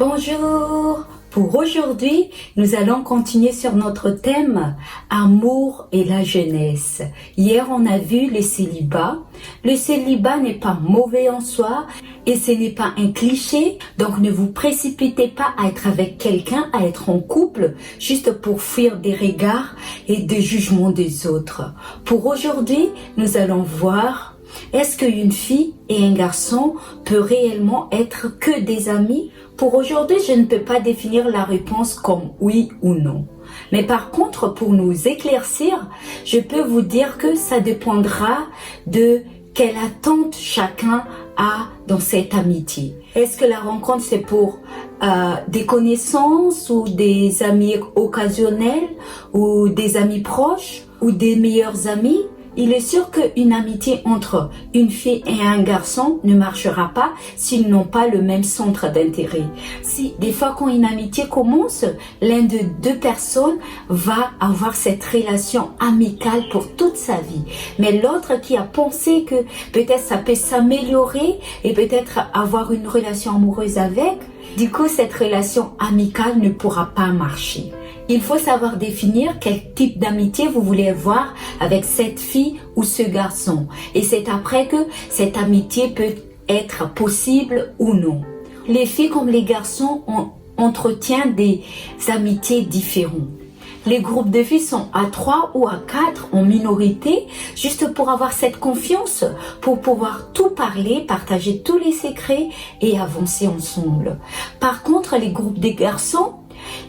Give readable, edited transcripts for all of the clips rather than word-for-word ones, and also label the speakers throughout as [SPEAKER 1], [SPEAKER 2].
[SPEAKER 1] Bonjour! Pour aujourd'hui, nous allons continuer sur notre thème Amour et la jeunesse. Hier, on a vu le célibat. Le célibat n'est pas mauvais en soi et ce n'est pas un cliché. Donc, ne vous précipitez pas à être avec quelqu'un, à être en couple, juste pour fuir des regards et des jugements des autres. Pour aujourd'hui, nous allons voir, est-ce qu'une fille et un garçon peuvent réellement être que des amis? Pour aujourd'hui, je ne peux pas définir la réponse comme oui ou non. Mais par contre, pour nous éclaircir, je peux vous dire que ça dépendra de quelle attente chacun a dans cette amitié. Est-ce que la rencontre c'est pour des connaissances ou des amis occasionnels ou des amis proches ou des meilleurs amis? Il est sûr qu'une amitié entre une fille et un garçon ne marchera pas s'ils n'ont pas le même centre d'intérêt. Si des fois quand une amitié commence, l'un de deux personnes va avoir cette relation amicale pour toute sa vie. Mais l'autre qui a pensé que peut-être ça peut s'améliorer et peut-être avoir une relation amoureuse avec, du coup cette relation amicale ne pourra pas marcher. Il faut savoir définir quel type d'amitié vous voulez avoir avec cette fille ou ce garçon. Et c'est après que cette amitié peut être possible ou non. Les filles comme les garçons entretiennent des amitiés différentes. Les groupes de filles sont à 3 ou à 4 en minorité, juste pour avoir cette confiance, pour pouvoir tout parler, partager tous les secrets et avancer ensemble. Par contre, les groupes de garçons,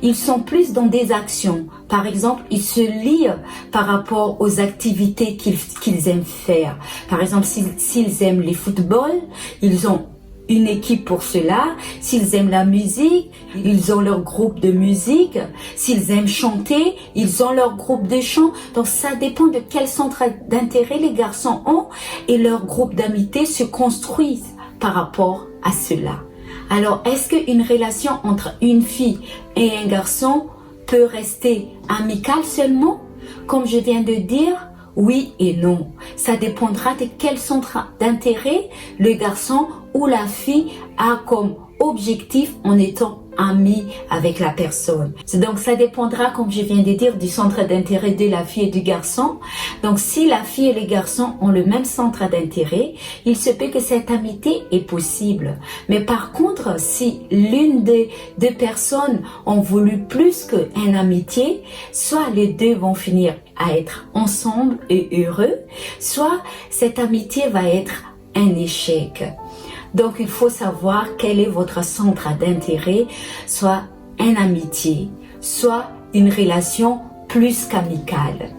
[SPEAKER 1] ils sont plus dans des actions. Par exemple, ils se lient par rapport aux activités qu'ils aiment faire. Par exemple, s'ils aiment les footballs, ils ont une équipe pour cela. S'ils aiment la musique, ils ont leur groupe de musique. S'ils aiment chanter, ils ont leur groupe de chant. Donc ça dépend de quel centre d'intérêt les garçons ont et leur groupe d'amitié se construisent par rapport à cela. Alors, est-ce qu'une relation entre une fille et un garçon peut rester amicale seulement? Comme je viens de dire, oui et non. Ça dépendra de quel centre d'intérêt le garçon ou la fille a comme objectif en étant ami avec la personne. Donc ça dépendra, comme je viens de dire, du centre d'intérêt de la fille et du garçon. Donc si la fille et le garçon ont le même centre d'intérêt, il se peut que cette amitié est possible. Mais par contre, si l'une des deux personnes ont voulu plus qu'une amitié, soit les deux vont finir à être ensemble et heureux, soit cette amitié va être un échec. Donc, il faut savoir quel est votre centre d'intérêt, soit une amitié, soit une relation plus qu'amicale.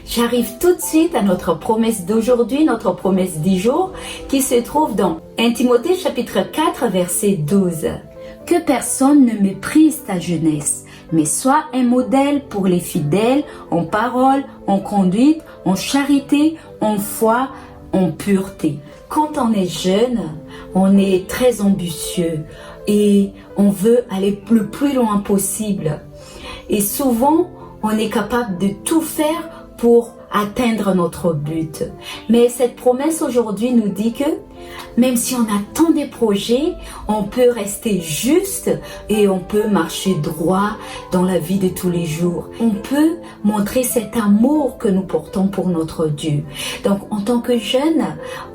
[SPEAKER 1] J'arrive tout de suite à notre promesse d'aujourd'hui, notre promesse du jour, qui se trouve dans 1 Timothée chapitre 4, verset 12. Que personne ne méprise ta jeunesse, mais sois un modèle pour les fidèles en parole, en conduite, en charité, en foi, en pureté. Quand on est jeune, on est très ambitieux et on veut aller le plus loin possible. Et souvent, on est capable de tout faire pour atteindre notre but. Mais cette promesse aujourd'hui nous dit que même si on a tant de projets, on peut rester juste et on peut marcher droit dans la vie de tous les jours. On peut montrer cet amour que nous portons pour notre Dieu. Donc en tant que jeune,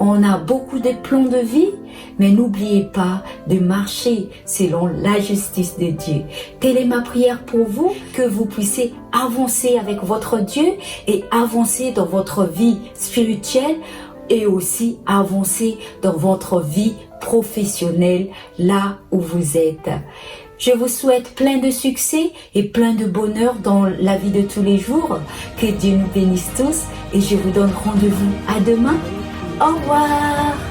[SPEAKER 1] on a beaucoup de plans de vie, mais n'oubliez pas de marcher selon la justice de Dieu. Telle est ma prière pour vous, que vous puissiez avancer avec votre Dieu et avancer dans votre vie spirituelle et aussi avancer dans votre vie professionnelle là où vous êtes. Je vous souhaite plein de succès et plein de bonheur dans la vie de tous les jours. Que Dieu nous bénisse tous et je vous donne rendez-vous à demain. Au revoir.